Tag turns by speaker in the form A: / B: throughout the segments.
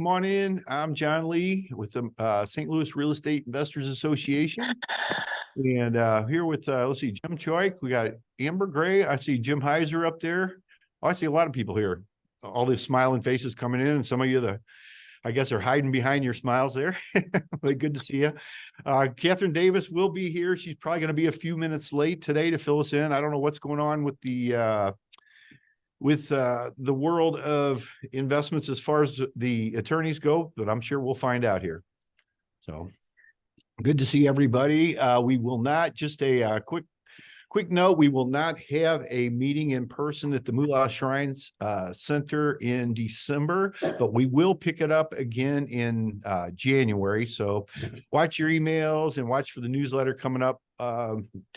A: come on in. I'm John Lee with the St. Louis Real Estate Investors Association. And here with, let's see, Jim Choik. We got Amber Gray. I see Jim Heiser up there. Oh, I see a lot of people here. All these smiling faces coming in, and some of you, I guess, are hiding behind your smiles there. But good to see you. Catherine Davis will be here. She's probably going to be a few minutes late today to fill us in. I don't know what's going on with the world of investments as far as the attorneys go, but I'm sure we'll find out here. So good to see everybody. We will not, just a quick note, we will not have a meeting in person at the Moolah Shrines Center in December, but we will pick it up again in January. So watch your emails and watch for the newsletter coming up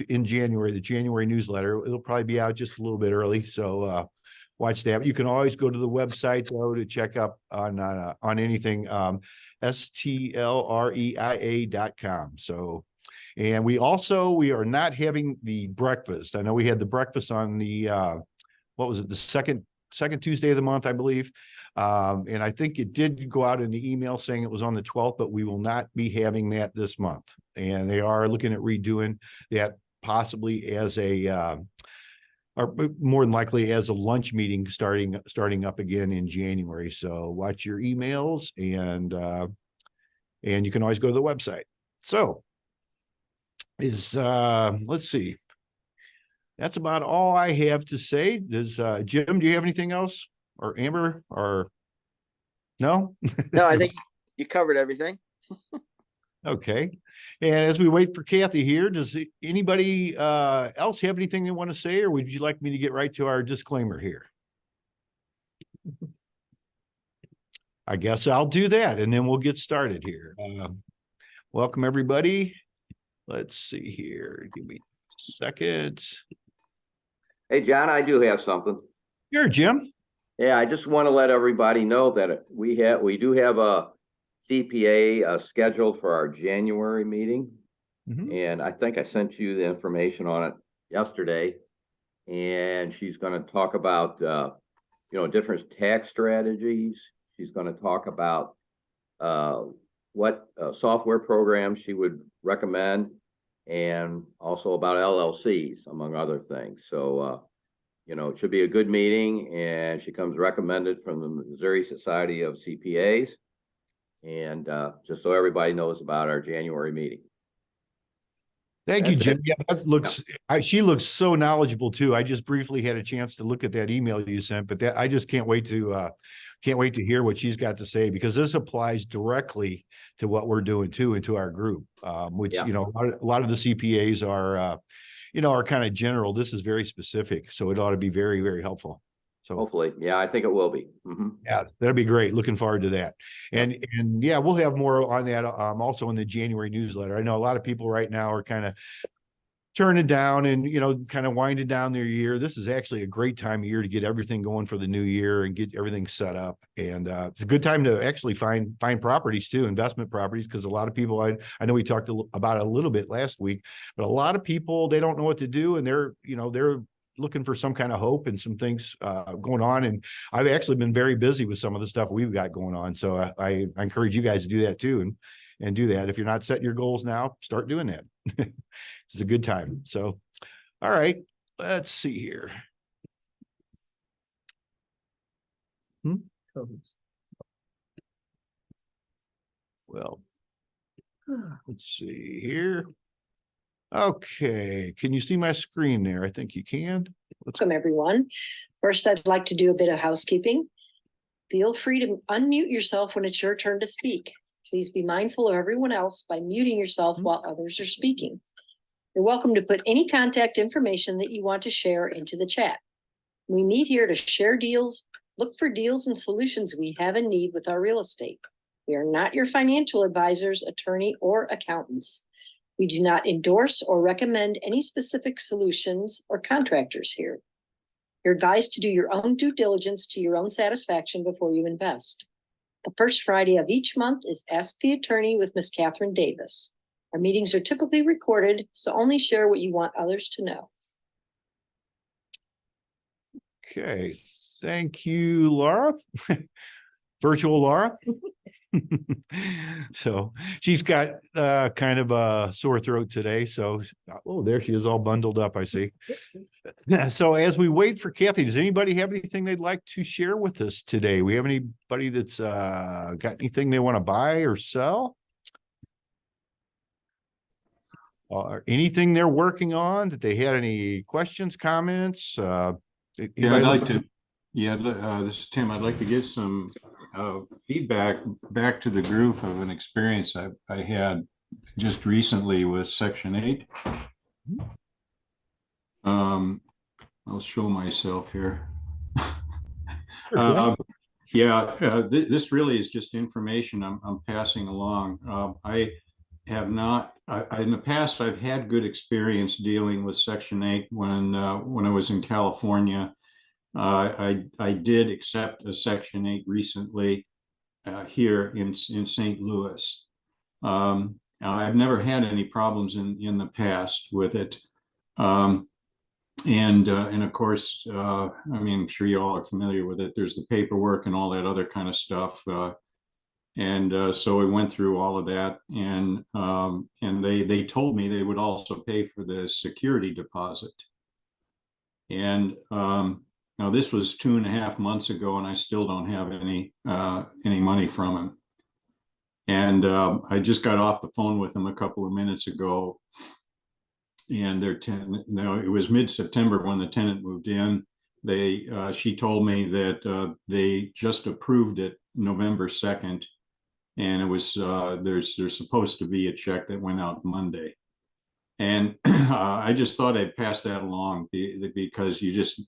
A: in January, the January newsletter. It'll probably be out just a little bit early. So watch that. You can always go to the website though to check up on anything, STLREIA.com. So, and we are not having the breakfast. I know we had the breakfast on the, what was it? The second Tuesday of the month, I believe. And I think it did go out in the email saying it was on the 12th, but we will not be having that this month. And they are looking at redoing that possibly as a, or more than likely as a lunch meeting starting up again in January. So watch your emails, and you can always go to the website. So let's see. That's about all I have to say. Does Jim, do you have anything else, or Amber, or no?
B: No, I think you covered everything.
A: Okay. And as we wait for Kathy here, does anybody else have anything they want to say, or would you like me to get right to our disclaimer here? I guess I'll do that, and then we'll get started here. Welcome, everybody. Let's see here. Give me a second.
C: Hey, John, I do have something.
A: Sure, Jim.
C: Yeah, I just want to let everybody know that we do have a CPA scheduled for our January meeting. And I think I sent you the information on it yesterday. And she's going to talk about, different tax strategies. She's going to talk about what software programs she would recommend, and also about LLCs, among other things. So, it should be a good meeting, and she comes recommended from the Missouri Society of CPAs. And just so everybody knows about our January meeting.
A: Thank you, Jim. Yeah, that looks, she looks so knowledgeable too. I just briefly had a chance to look at that email you sent, but I just can't wait to hear what she's got to say, because this applies directly to what we're doing too, into our group, which, a lot of the CPAs are, are kind of general. This is very specific, so it ought to be very, very helpful. So
C: hopefully, yeah, I think it will be.
A: Yeah, that'll be great. Looking forward to that. And yeah, we'll have more on that also in the January newsletter. I know a lot of people right now are kind of turning down and, kind of winding down their year. This is actually a great time of year to get everything going for the new year and get everything set up. And it's a good time to actually find properties too, investment properties, because a lot of people, I know we talked about it a little bit last week, but a lot of people, they don't know what to do, and they're looking for some kind of hope and some things going on. And I've actually been very busy with some of the stuff we've got going on. So I encourage you guys to do that too, and do that. If you're not setting your goals now, start doing that. It's a good time. So, all right, let's see here. Well, let's see here. Okay, can you see my screen there? I think you can.
D: Welcome, everyone. First, I'd like to do a bit of housekeeping. Feel free to unmute yourself when it's your turn to speak. Please be mindful of everyone else by muting yourself while others are speaking. You're welcome to put any contact information that you want to share into the chat. We meet here to share deals, look for deals and solutions we have in need with our real estate. We are not your financial advisors, attorney, or accountants. We do not endorse or recommend any specific solutions or contractors here. You're advised to do your own due diligence to your own satisfaction before you invest. The first Friday of each month is Ask the Attorney with Ms. Catherine Davis. Our meetings are typically recorded, so only share what you want others to know.
A: Okay, thank you, Laura. Virtual Laura. So she's got kind of a sore throat today. So, oh, there she is all bundled up, I see. So as we wait for Kathy, does anybody have anything they'd like to share with us today? We have anybody that's got anything they want to buy or sell? Or anything they're working on that they had any questions, comments?
E: Yeah,
A: Anybody
E: I'd like
A: looking-
E: to, this is Tim. I'd like to give some feedback back to the group of an experience I had just recently with Section 8. I'll show myself here.
A: Okay.
E: This really is just information I'm passing along. I have not, in the past, I've had good experience dealing with Section 8 when I was in California. I did accept a Section 8 recently here in St. Louis. I've never had any problems in the past with it. And of course, I mean, I'm sure you all are familiar with it. There's the paperwork and all that other kind of stuff. So we went through all of that, and they told me they would also pay for the security deposit. And now this was 2.5 months ago, and I still don't have any money from them. And I just got off the phone with them a couple of minutes ago, and it was mid-September when the tenant moved in. She told me that they just approved it November 2nd, and it was there's supposed to be a check that went out Monday. And I just thought I'd pass that along because you just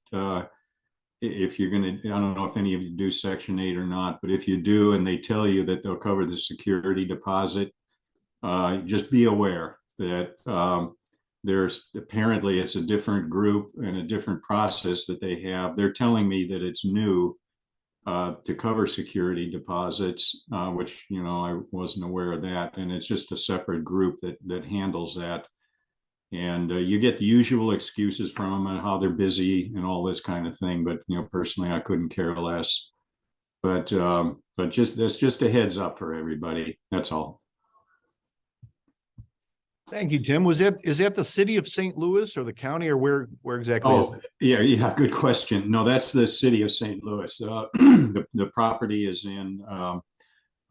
E: if you're going to, I don't know if any of you do Section 8 or not, but if you do and they tell you that they'll cover the security deposit, just be aware that there's apparently it's a different group and a different process that they have. They're telling me that it's new to cover security deposits, which, I wasn't aware of that. And it's just a separate group that handles that. And you get the usual excuses from them and how they're busy and all this kind of thing. But, personally, I couldn't care less. But that's just a heads up for everybody. That's all.
A: Thank you, Tim. Is that the city of St. Louis or the county, or where exactly?
E: Oh, yeah. Good question. No, that's the city of St. Louis. The property is in,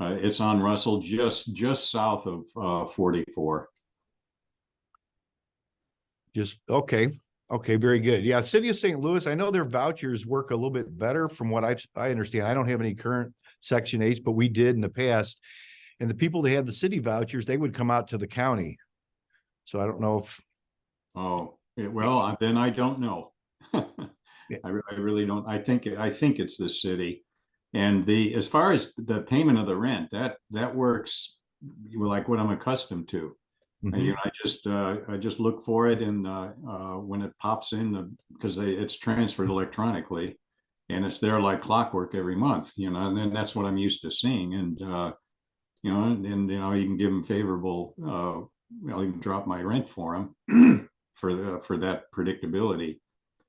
E: it's on Russell, just south of 44.
A: Okay, very good. Yeah, city of St. Louis. I know their vouchers work a little bit better from what I understand. I don't have any current Section 8s, but we did in the past. And the people that had the city vouchers, they would come out to the county. So I don't know if.
E: Then I don't know.
A: Yeah.
E: I really don't. I think it's the city, and as far as the payment of the rent, that works like what I'm accustomed to.
A: Mm-hmm.
E: I just look for it, and when it pops in, because it's transferred electronically, and it's there like clockwork every month, and then that's what I'm used to seeing, and you can give them favorable. I'll even drop my rent for them for that predictability.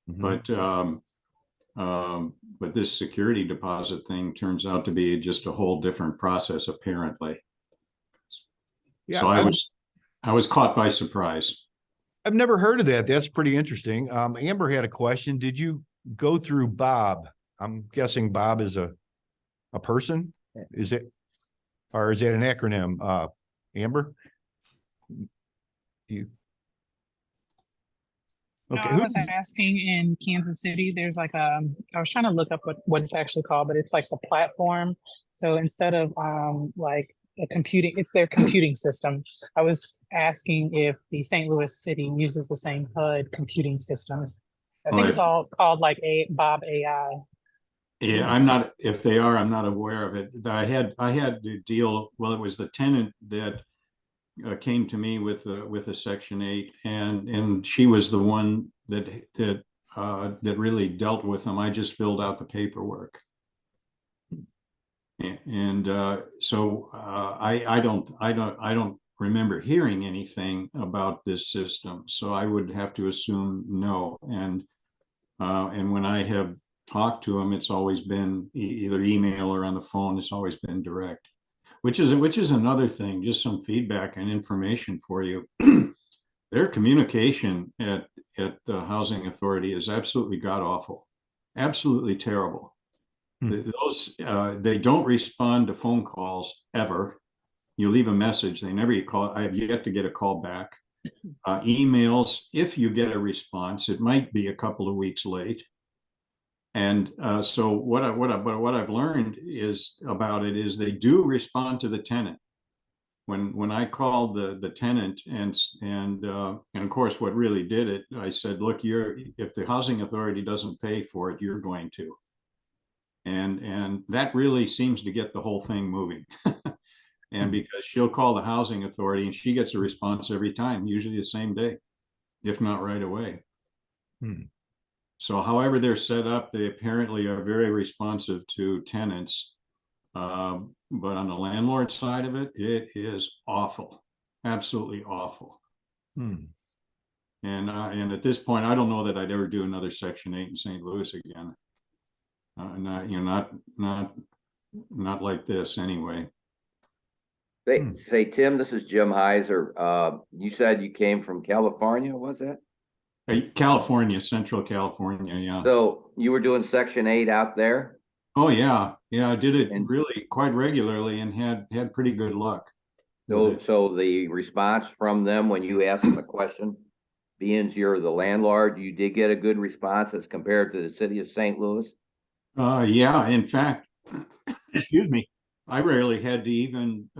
E: Mm-hmm. But this security deposit thing turns out to be just a whole different process, apparently. Yeah, so I was caught by surprise.
A: I've never heard of that. That's pretty interesting. Amber had a question. Did you go through Bob? I'm guessing Bob is a person. Is it, or is that an acronym? Amber? Okay.
F: No, I was asking in Kansas City, there's like I was trying to look up what it's actually called, but it's like a platform. So instead of like a computing, it's their computing system. I was asking if the St. Louis city uses the same HUD computing systems. I think it's all called like Bob AI.
E: Yeah, I'm not, if they are, I'm not aware of it. I had to deal, well, it was the tenant that came to me with a Section 8, and she was the one that really dealt with them. I just filled out the paperwork, and so I don't remember hearing anything about this system. So I would have to assume no. And when I have talked to them, it's always been either email or on the phone. It's always been direct. which is another thing, just some feedback and information for you. Their communication at the housing authority is absolutely god awful, absolutely terrible. Those they don't respond to phone calls ever. You leave a message, they never call. I have yet to get a call back. Emails, if you get a response, it might be a couple of weeks late. And so what I've learned is about it is they do respond to the tenant. When I called the tenant and of course what really did it, I said, look, if the housing authority doesn't pay for it, you're going to. And that really seems to get the whole thing moving. And because she'll call the housing authority and she gets a response every time, usually the same day, if not right away. So however they're set up, they apparently are very responsive to tenants. But on the landlord side of it, it is awful, absolutely awful. And at this point, I don't know that I'd ever do another Section 8 in St. Louis again. Not like this anyway.
C: Say, Tim, this is Jim Heiser. You said you came from California, was that?
E: California, Central California, yeah.
C: So you were doing Section 8 out there?
E: Oh yeah, I did it really quite regularly and had pretty good luck.
C: So the response from them when you asked them a question, being you're the landlord, you did get a good response as compared to the city of St. Louis?
E: Yeah, in fact, excuse me, I rarely had to even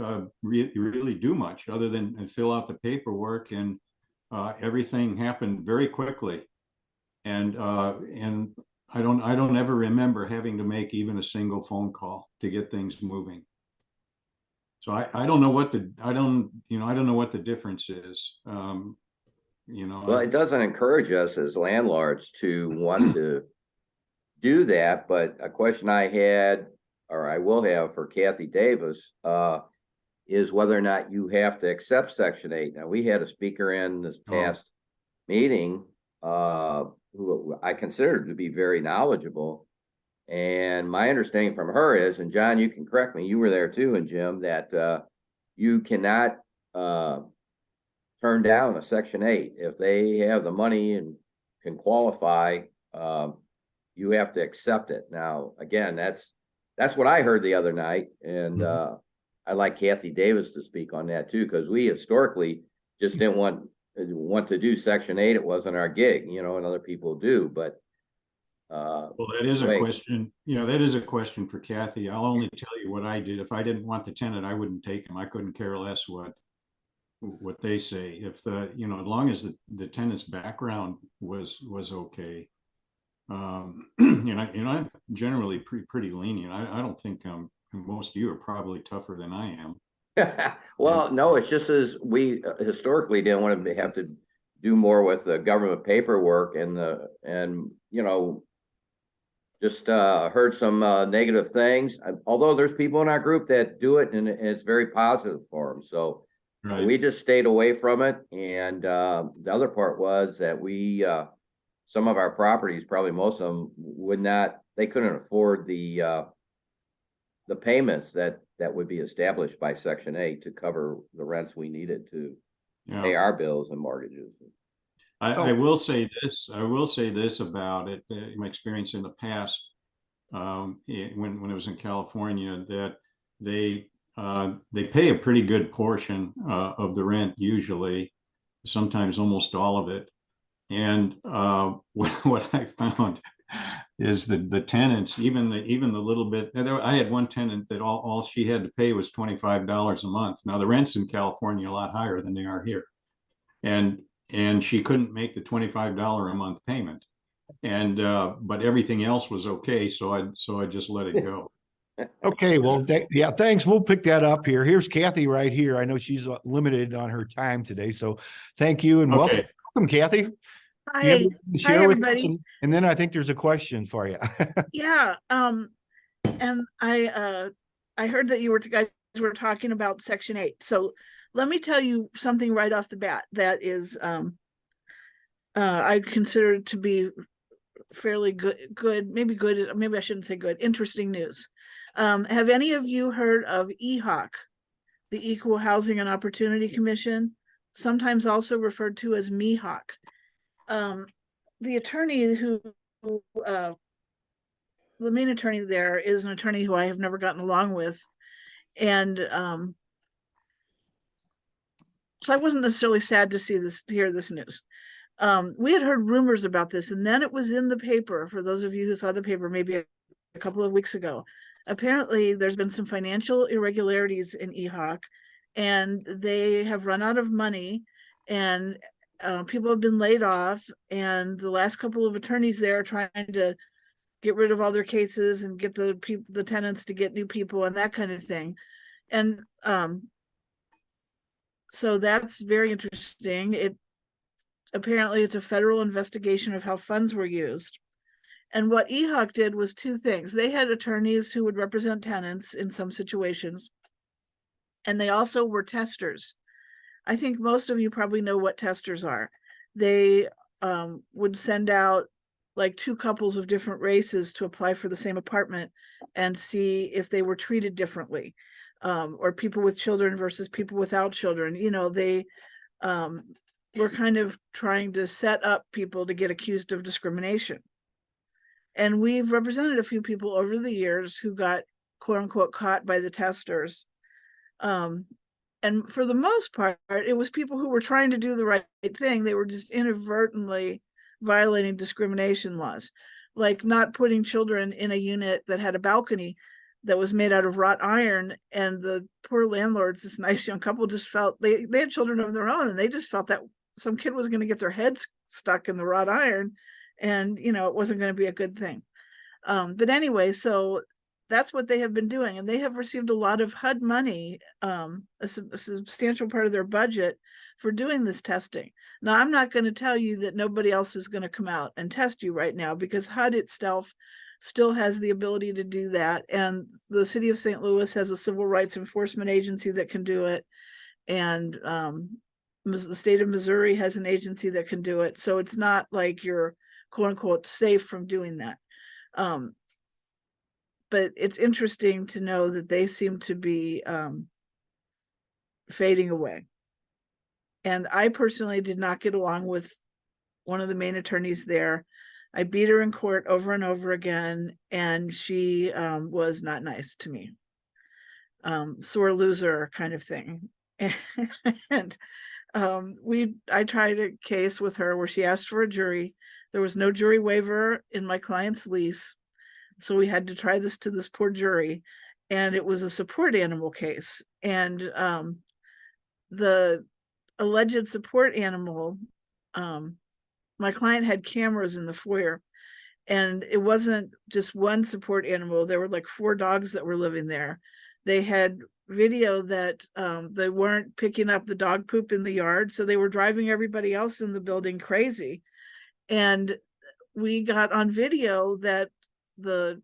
E: really do much other than fill out the paperwork, and everything happened very quickly. And I don't ever remember having to make even a single phone call to get things moving. So I don't know what I don't know what the difference is. Well,
C: it doesn't encourage us as landlords to want to do that. But a question I had, or I will have for Kathy Davis, is whether or not you have to accept Section 8. Now, we had a speaker in this past meeting who I considered to be very knowledgeable. And my understanding from her is, and John, you can correct me, you were there too, and Jim, that you cannot turn down a Section 8. If they have the money and can qualify, you have to accept it. Now, again, that's what I heard the other night. And I'd like Kathy Davis to speak on that too, because we historically just didn't want to do Section 8. It wasn't our gig, and other people do. But
E: well, that is a question. That is a question for Kathy. I'll only tell you what I did. If I didn't want the tenant, I wouldn't take him. I couldn't care less what they say. If as long as the tenant's background was okay. I'm generally pretty lenient. I don't think most of you are probably tougher than I am.
C: Well, no, it's just as we historically didn't want to have to do more with the government paperwork and just heard some negative things. Although there's people in our group that do it and it's very positive for them. So we just stayed away from it. And the other part was that we some of our properties, probably most of them, they couldn't afford the payments that would be established by Section 8 to cover the rents we needed to pay our bills and mortgages.
E: I will say this about it, my experience in the past, when I was in California, that they pay a pretty good portion of the rent, usually, sometimes almost all of it. And what I found is that the tenants, even the little bit, I had one tenant that all she had to pay was $25 a month. Now the rents in California are a lot higher than they are here, and she couldn't make the $25 a month payment, and but everything else was okay, so I just let it go.
A: Okay, well, thanks. We'll pick that up here. Here's Kathy right here. I know she's limited on her time today, so thank you and welcome, Kathy.
G: Hi, everybody.
A: And then I think there's a question for you.
G: Yeah, and I heard that you guys were talking about Section 8. So let me tell you something right off the bat that is I consider to be fairly good, maybe I shouldn't say good, interesting news. Have any of you heard of EHOC, the Equal Housing and Opportunity Commission, sometimes also referred to as MEHOC? The attorney the main attorney there is an attorney who I have never gotten along with. And so I wasn't necessarily sad to hear this news. We had heard rumors about this, and then it was in the paper, for those of you who saw the paper maybe a couple of weeks ago. Apparently, there's been some financial irregularities in EHOC, and they have run out of money, and people have been laid off, and the last couple of attorneys there are trying to get rid of all their cases and get the tenants to get new people and that kind of thing. And so that's very interesting. Apparently it's a federal investigation of how funds were used. And what EHOC did was two things. They had attorneys who would represent tenants in some situations, and they also were testers. I think most of you probably know what testers are. They would send out like two couples of different races to apply for the same apartment and see if they were treated differently, or people with children versus people without children. You know, they were kind of trying to set up people to get accused of discrimination. And we've represented a few people over the years who got quote unquote caught by the testers. And for the most part, it was people who were trying to do the right thing. They were just inadvertently violating discrimination laws, like not putting children in a unit that had a balcony that was made out of wrought iron. And the poor landlords, this nice young couple, just felt they had children of their own, and they just felt that some kid was going to get their heads stuck in the wrought iron, and you know, it wasn't going to be a good thing. But anyway, so that's what they have been doing, and they have received a lot of HUD money, a substantial part of their budget for doing this testing. Now, I'm not going to tell you that nobody else is going to come out and test you right now, because HUD itself still has the ability to do that. And the city of St. Louis has a civil rights enforcement agency that can do it. And the state of Missouri has an agency that can do it. So it's not like you're quote unquote safe from doing that. But it's interesting to know that they seem to be fading away. And I personally did not get along with one of the main attorneys there. I beat her in court over and over again, and she was not nice to me. Sore loser kind of thing. And I tried a case with her where she asked for a jury. There was no jury waiver in my client's lease, so we had to try this to this poor jury, and it was a support animal case. And the alleged support animal, my client had cameras in the foyer, and it wasn't just one support animal. There were like 4 dogs that were living there. They had video that they weren't picking up the dog poop in the yard, so they were driving everybody else in the building crazy. And we got on video that the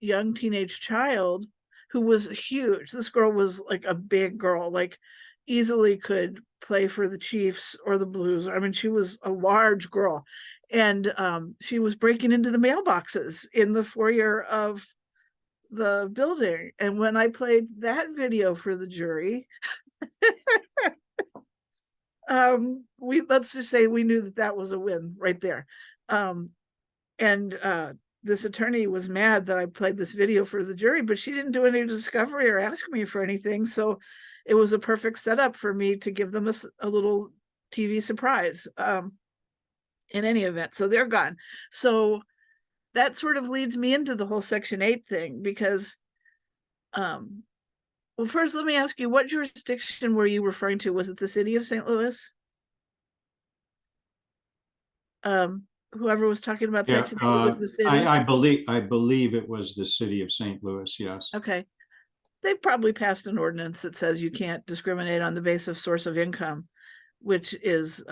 G: young teenage child, who was huge, this girl was like a big girl, like easily could play for the Chiefs or the Blues. I mean, she was a large girl, and she was breaking into the mailboxes in the foyer of the building. And when I played that video for the jury, let's just say we knew that was a win right there. And this attorney was mad that I played this video for the jury, but she didn't do any discovery or ask me for anything. So it was a perfect setup for me to give them a little TV surprise in any event. So they're gone. So that sort of leads me into the whole Section 8 thing, because, well, first, let me ask you, what jurisdiction were you referring to? Was it the city of St. Louis? Whoever was talking about Section 8 was the city.
E: I believe it was the city of St. Louis. Yes.
G: Okay. They probably passed an ordinance that says you can't discriminate on the basis of source of income, which is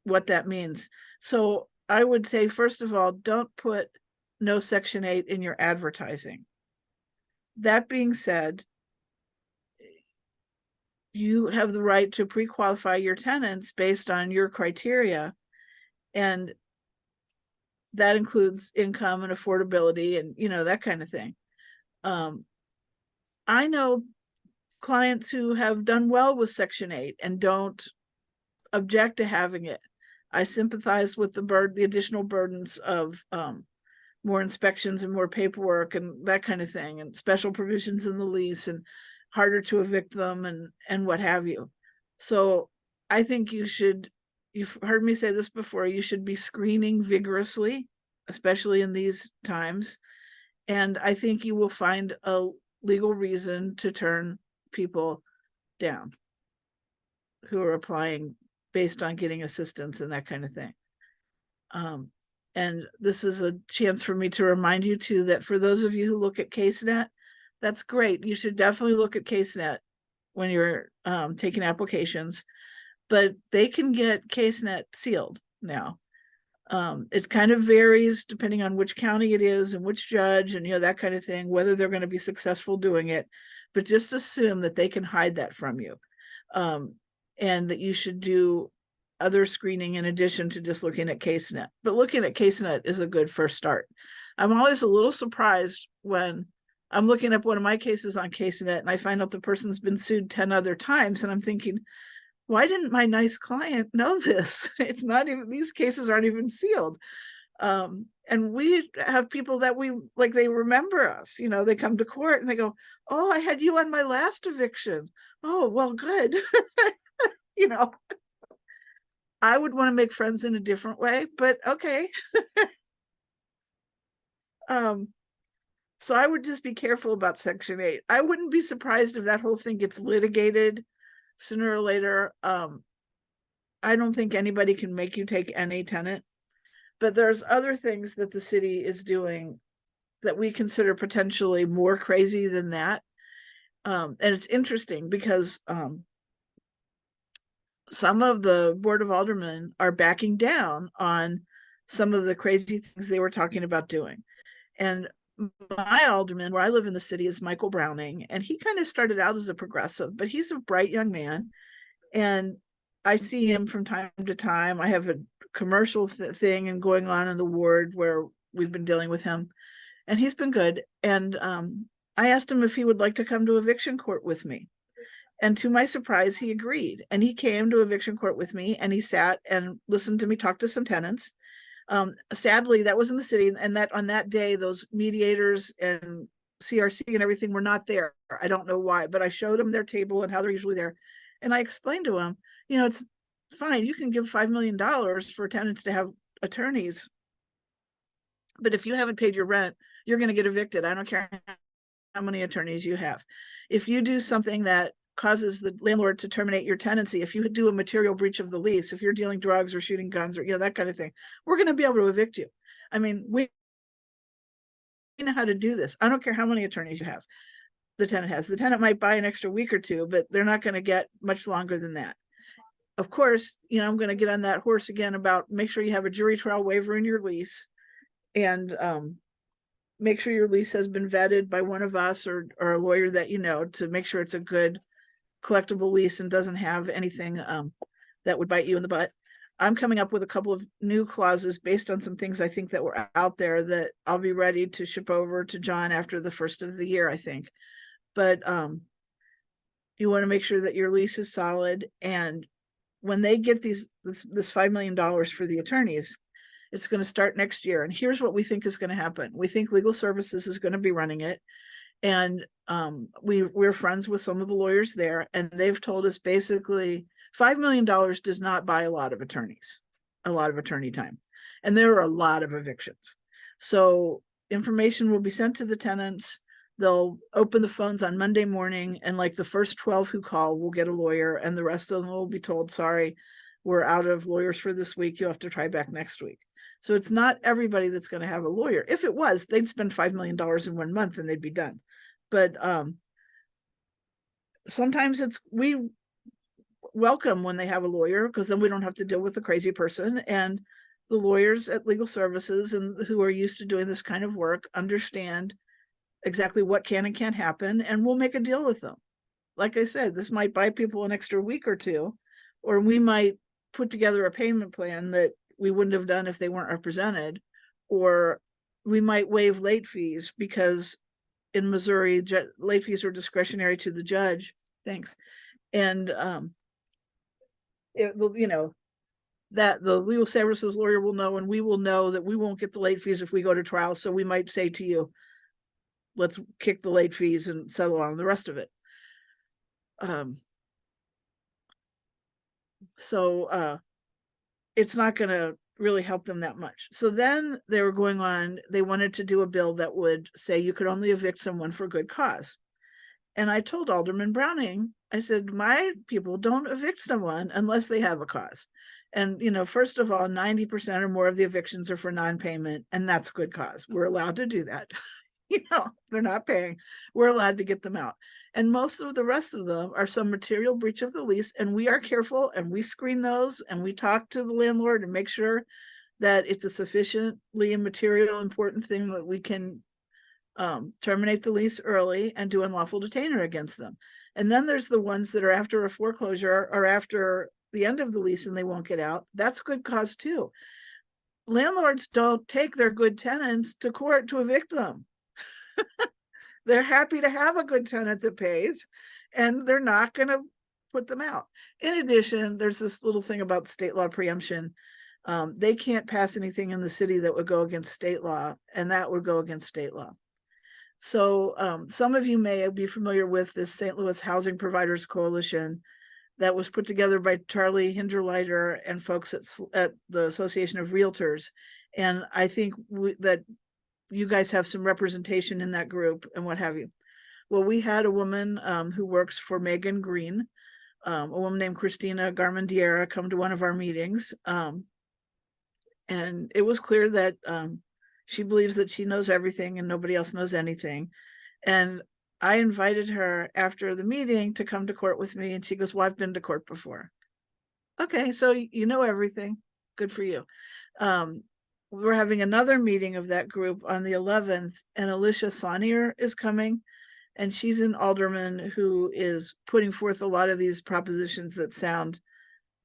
G: what that means. So I would say, first of all, don't put no Section 8 in your advertising. That being said, you have the right to pre-qualify your tenants based on your criteria, and that includes income and affordability and, you know, that kind of thing. I know clients who have done well with Section 8 and don't object to having it. I sympathize with the additional burdens of more inspections and more paperwork and that kind of thing, and special provisions in the lease and harder to evict them and what have you. So I think you've heard me say this before, you should be screening vigorously, especially in these times. And I think you will find a legal reason to turn people down who are applying based on getting assistance and that kind of thing. And this is a chance for me to remind you too, that for those of you who look at CaseNet, that's great. You should definitely look at CaseNet when you're taking applications, but they can get CaseNet sealed now. It kind of varies depending on which county it is and which judge and, that kind of thing, whether they're going to be successful doing it, but just assume that they can hide that from you. And that you should do other screening in addition to just looking at CaseNet. But looking at CaseNet is a good first start. I'm always a little surprised when I'm looking up one of my cases on CaseNet and I find out the person's been sued 10 other times, and I'm thinking, why didn't my nice client know this? It's not even, these cases aren't even sealed. And we have people that they remember us, they come to court and they go, oh, I had you on my last eviction. Oh, well, good. I would want to make friends in a different way, but okay. So I would just be careful about Section 8. I wouldn't be surprised if that whole thing gets litigated sooner or later. I don't think anybody can make you take any tenant, but there's other things that the city is doing that we consider potentially more crazy than that. And it's interesting because some of the Board of Aldermen are backing down on some of the crazy things they were talking about doing. And my alderman, where I live in the city, is Michael Browning, and he kind of started out as a progressive, but he's a bright young man, and I see him from time to time. I have a commercial thing and going on in the ward where we've been dealing with him, and he's been good. And I asked him if he would like to come to eviction court with me. And to my surprise, he agreed. And he came to eviction court with me, and he sat and listened to me talk to some tenants. Sadly, that was in the city, and that on that day, those mediators and CRC and everything were not there. I don't know why, but I showed them their table and how they're usually there. And I explained to him, it's fine. You can give $5 million for tenants to have attorneys. But if you haven't paid your rent, you're going to get evicted. I don't care how many attorneys you have. If you do something that causes the landlord to terminate your tenancy, if you do a material breach of the lease, if you're dealing drugs or shooting guns or that kind of thing, we're going to be able to evict you. I mean, we know how to do this. I don't care how many attorneys you have. The tenant has. The tenant might buy an extra week or two, but they're not going to get much longer than that. Of course, I'm going to get on that horse again about make sure you have a jury trial waiver in your lease, and make sure your lease has been vetted by one of us or a lawyer that to make sure it's a good collectible lease and doesn't have anything that would bite you in the butt. I'm coming up with a couple of new clauses based on some things I think that were out there that I'll be ready to ship over to John after the first of the year, I think. But you want to make sure that your lease is solid, and when they get this $5 million for the attorneys, it's going to start next year. And here's what we think is going to happen. We think legal services is going to be running it. And we're friends with some of the lawyers there, and they've told us basically $5 million does not buy a lot of attorneys, a lot of attorney time. And there are a lot of evictions. So information will be sent to the tenants. They'll open the phones on Monday morning, and like the first 12 who call will get a lawyer, and the rest of them will be told, sorry, we're out of lawyers for this week. You'll have to try back next week. So it's not everybody that's going to have a lawyer. If it was, they'd spend $5 million in 1 month and they'd be done. But sometimes we welcome when they have a lawyer, because then we don't have to deal with a crazy person. And the lawyers at Legal Services and who are used to doing this kind of work understand exactly what can and can't happen, and we'll make a deal with them. Like I said, this might buy people an extra week or two, or we might put together a payment plan that we wouldn't have done if they weren't represented, or we might waive late fees because in Missouri, late fees are discretionary to the judge. Thanks. And it will, you know, that the legal services lawyer will know, and we will know that we won't get the late fees if we go to trial. So we might say to you, let's kick the late fees and settle on the rest of it. So it's not going to really help them that much. So then they were going on, they wanted to do a bill that would say you could only evict someone for good cause. And I told Alderman Browning, I said, my people don't evict someone unless they have a cause. And, you know, first of all, 90% or more of the evictions are for non-payment, and that's good cause. We're allowed to do that. You know, they're not paying. We're allowed to get them out. And most of the rest of them are some material breach of the lease. And we are careful and we screen those and we talk to the landlord and make sure that it's a sufficiently immaterial important thing that we can terminate the lease early and do unlawful detainer against them. And then there's the ones that are after a foreclosure or after the end of the lease and they won't get out. That's good cause too. Landlords don't take their good tenants to court to evict them. They're happy to have a good tenant that pays, and they're not going to put them out. In addition, there's this little thing about state law preemption. They can't pass anything in the city that would go against state law, and that would go against state law. So some of you may be familiar with this St. Louis Housing Providers Coalition that was put together by Charlie Hinderleiter and folks at the Association of Realtors. And I think that you guys have some representation in that group and what have you. Well, we had a woman who works for Megan Green, a woman named Christina Garmandiera, come to one of our meetings. And it was clear that she believes that she knows everything and nobody else knows anything. And I invited her after the meeting to come to court with me. And she goes, well, I've been to court before. Okay, so you know everything. Good for you. We're having another meeting of that group on the 11th, and Alicia Saunier is coming, and she's an alderman who is putting forth a lot of these propositions that sound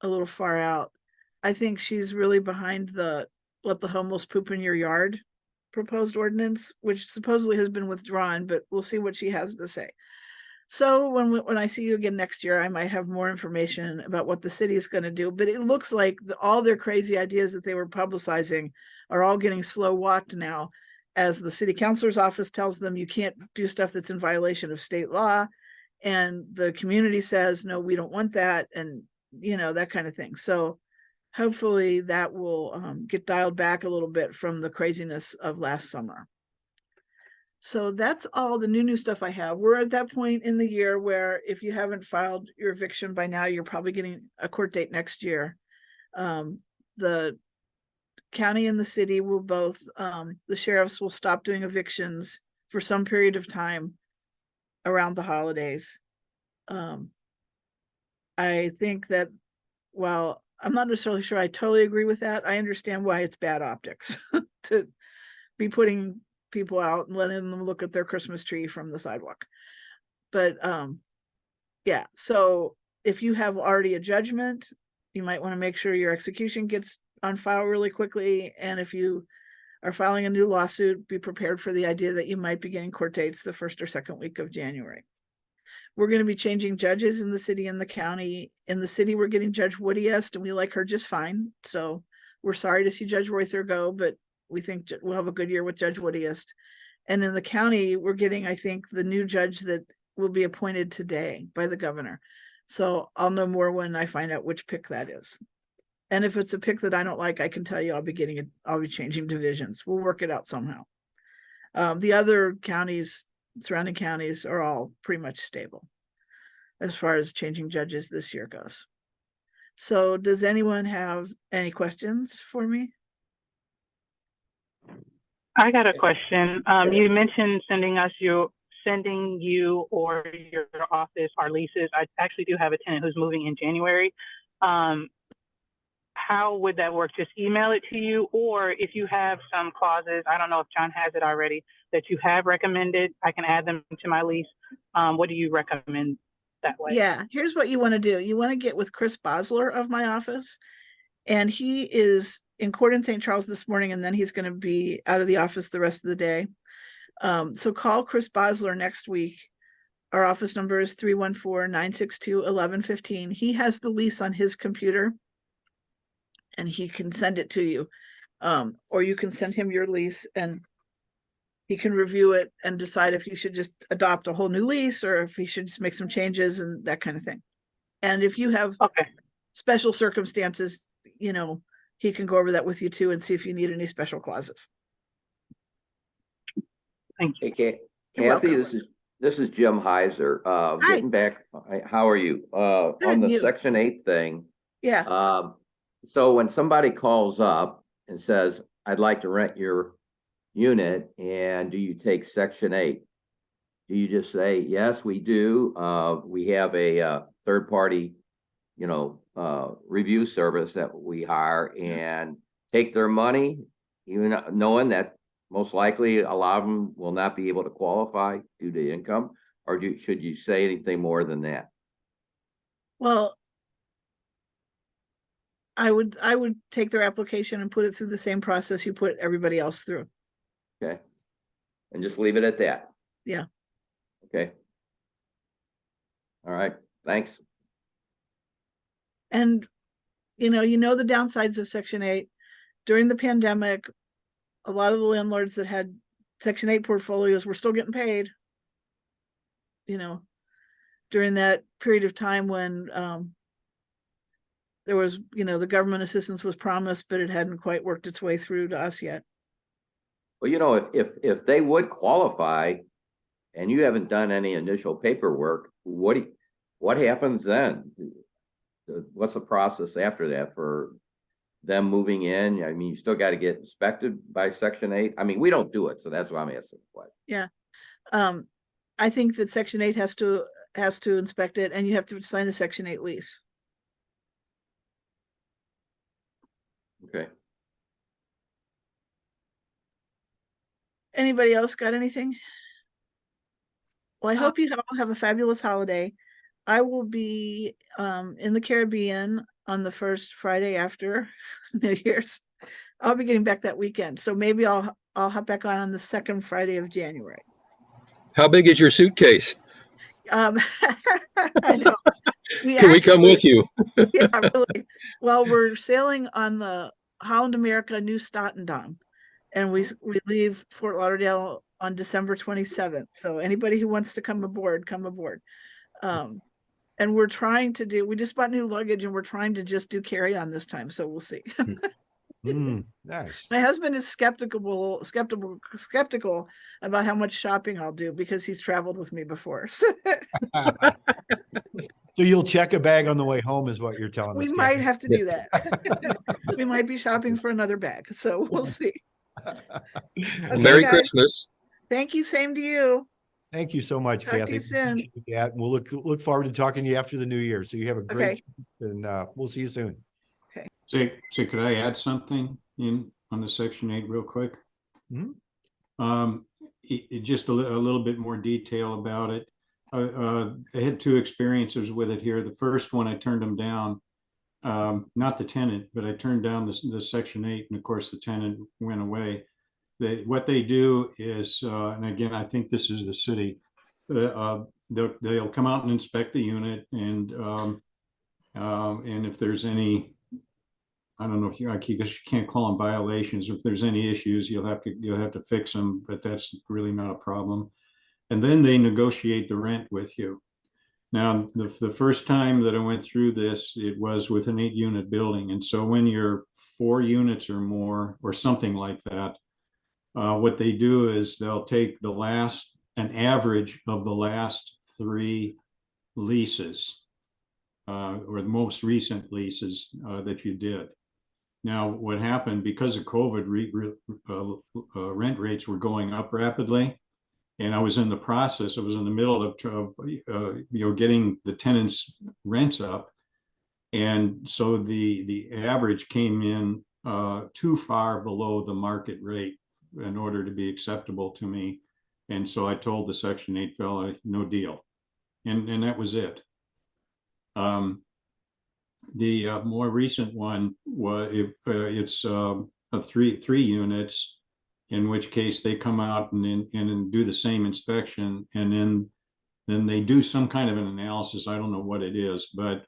G: a little far out. I think she's really behind the let the homeless poop in your yard proposed ordinance, which supposedly has been withdrawn, but we'll see what she has to say. So when I see you again next year, I might have more information about what the city is going to do. But it looks like all their crazy ideas that they were publicizing are all getting slow walked now, as the city councilor's office tells them you can't do stuff that's in violation of state law. And the community says, no, we don't want that. And, you know, that kind of thing. So hopefully that will get dialed back a little bit from the craziness of last summer. So that's all the new stuff I have. We're at that point in the year where if you haven't filed your eviction by now, you're probably getting a court date next year. The county and the city will both, the sheriffs will stop doing evictions for some period of time around the holidays. I think that, well, I'm not necessarily sure I totally agree with that. I understand why it's bad optics to be putting people out and letting them look at their Christmas tree from the sidewalk. But yeah, so if you have already a judgment, you might want to make sure your execution gets on file really quickly. And if you are filing a new lawsuit, be prepared for the idea that you might be getting court dates the first or second week of January. We're going to be changing judges in the city and the county. In the city, we're getting Judge Woodiest, and we like her just fine. So we're sorry to see Judge Reuther go, but we think we'll have a good year with Judge Woodiest. And in the county, we're getting, I think, the new judge that will be appointed today by the governor. So I'll know more when I find out which pick that is. And if it's a pick that I don't like, I can tell you I'll be changing divisions. We'll work it out somehow. The other counties, surrounding counties, are all pretty much stable as far as changing judges this year goes. So does anyone have any questions for me?
F: I got a question. You mentioned sending you or your office our leases. I actually do have a tenant who's moving in January. How would that work? Just email it to you, or if you have some clauses, I don't know if John has it already, that you have recommended, I can add them to my lease. What do you recommend that way?
G: Yeah, here's what you want to do. You want to get with Chris Bosler of my office, and he is in court in St. Charles this morning, and then he's going to be out of the office the rest of the day. So call Chris Bosler next week. Our office number is 314-962-1115. He has the lease on his computer and he can send it to you. Or you can send him your lease and he can review it and decide if you should just adopt a whole new lease or if he should just make some changes and that kind of thing. And if you have
F: Okay.
G: special circumstances, you know, he can go over that with you too and see if you need any special clauses.
F: Thank you.
C: Hey,
G: You're
C: Kathy,
G: welcome.
C: this is Jim Heiser.
G: Hi.
C: Getting back, how are you? On the
G: you.
C: Section 8 thing.
G: Yeah.
C: So when somebody calls up and says, I'd like to rent your unit, and do you take Section 8? Do you just say, yes, we do? We have a third party, you know, review service that we hire and take their money, even knowing that most likely a lot of them will not be able to qualify due to income? Or should you say anything more than that?
G: Well, I would take their application and put it through the same process you put everybody else through.
C: Okay. And just leave it at that.
G: Yeah.
C: Okay. All right. Thanks.
G: And you know the downsides of Section 8. During the pandemic, a lot of the landlords that had Section 8 portfolios were still getting paid. You know, during that period of time when there was, you know, the government assistance was promised, but it hadn't quite worked its way through to us yet.
C: Well, you know, if they would qualify and you haven't done any initial paperwork, what happens then? What's the process after that for them moving in? I mean, you still got to get inspected by Section 8. I mean, we don't do it, so that's why I'm asking.
G: Yeah. I think that Section 8 has to inspect it, and you have to sign a Section 8 lease.
C: Okay.
G: Anybody else got anything? Well, I hope you all have a fabulous holiday. I will be in the Caribbean on the first Friday after New Year's. I'll be getting back that weekend, so maybe I'll hop back on the second Friday of January.
H: How big is your suitcase?
G: I know.
H: Can we come with you?
G: Yeah, really. Well, we're sailing on the Holland America New Statendam, and we leave Fort Lauderdale on December 27th. So anybody who wants to come aboard, come aboard. And we're trying to we just bought new luggage and we're trying to just do carry-on this time. So we'll see.
A: Nice.
G: My husband is skeptical about how much shopping I'll do because he's traveled with me before.
A: So you'll check a bag on the way home is what you're telling us.
G: We
A: Kathy.
G: might have to do that. We might be shopping for another bag. So we'll see. Okay,
H: Merry
G: guys.
H: Christmas.
G: Thank you. Same to you.
A: Thank you so much,
G: Talk to
A: Kathy.
G: you soon.
A: Yeah, we'll look forward to talking to you after the new year. So you have a great
G: Okay.
A: trip, and we'll see you soon.
E: Say, could I add something in on the Section 8 real quick?
A: Mhm.
E: Just a little bit more detail about it. I had two experiences with it here. The first one, I turned them down. Not the tenant, but I turned down the Section 8, and of course the tenant went away. What they do is, and again, I think this is the city, they'll come out and inspect the unit, and if there's any, I don't know if I guess you can't call them violations. If there's any issues, you'll have to fix them, but that's really not a problem. And then they negotiate the rent with you. Now, the first time that I went through this, it was with an 8-unit building. And so when you're 4 units or more, or something like that, what they do is they'll take an average of the last 3 leases, or the most recent leases that you did. Now, what happened, because of COVID, rent rates were going up rapidly. And I was in the middle of getting the tenants' rents up. And so the average came in too far below the market rate in order to be acceptable to me. And so I told the Section 8 fella, no deal. And that was it. The more recent one was it's 3 units, in which case they come out and do the same inspection, and then they do some kind of an analysis. I don't know what it is, but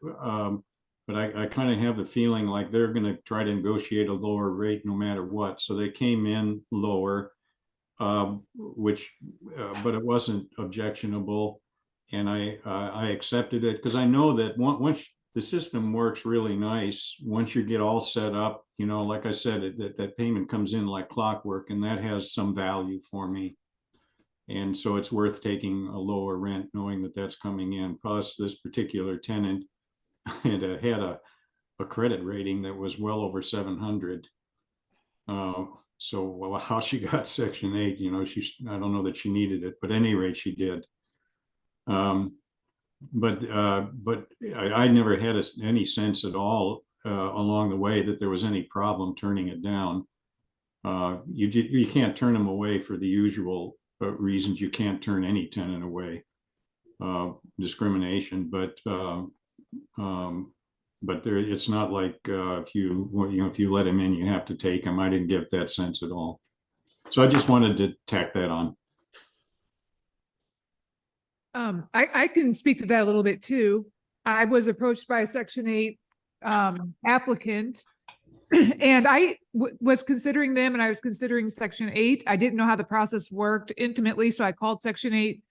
E: I kind of have the feeling like they're going to try to negotiate a lower rate no matter what. So they came in lower, which, but it wasn't objectionable. And I accepted it because I know that once the system works really nice, once you get all set up, you know, like I said, that payment comes in like clockwork, and that has some value for me. And so it's worth taking a lower rent knowing that that's coming in. Plus, this particular tenant had a credit rating that was well over 700. So well, how she got Section 8, you know, I don't know that she needed it, but at any rate, she did. But I never had any sense at all along the way that there was any problem turning it down. You can't turn them away for the usual reasons. You can't turn any tenant away, discrimination. But it's not like if you let him in, you have to take him. I didn't get that sense at all. So I just wanted to tack that on.
I: I can speak to that a little bit too. I was approached by a Section 8 applicant, and I was considering them, and I was considering Section 8. I didn't know how the process worked intimately, so I called Section 8.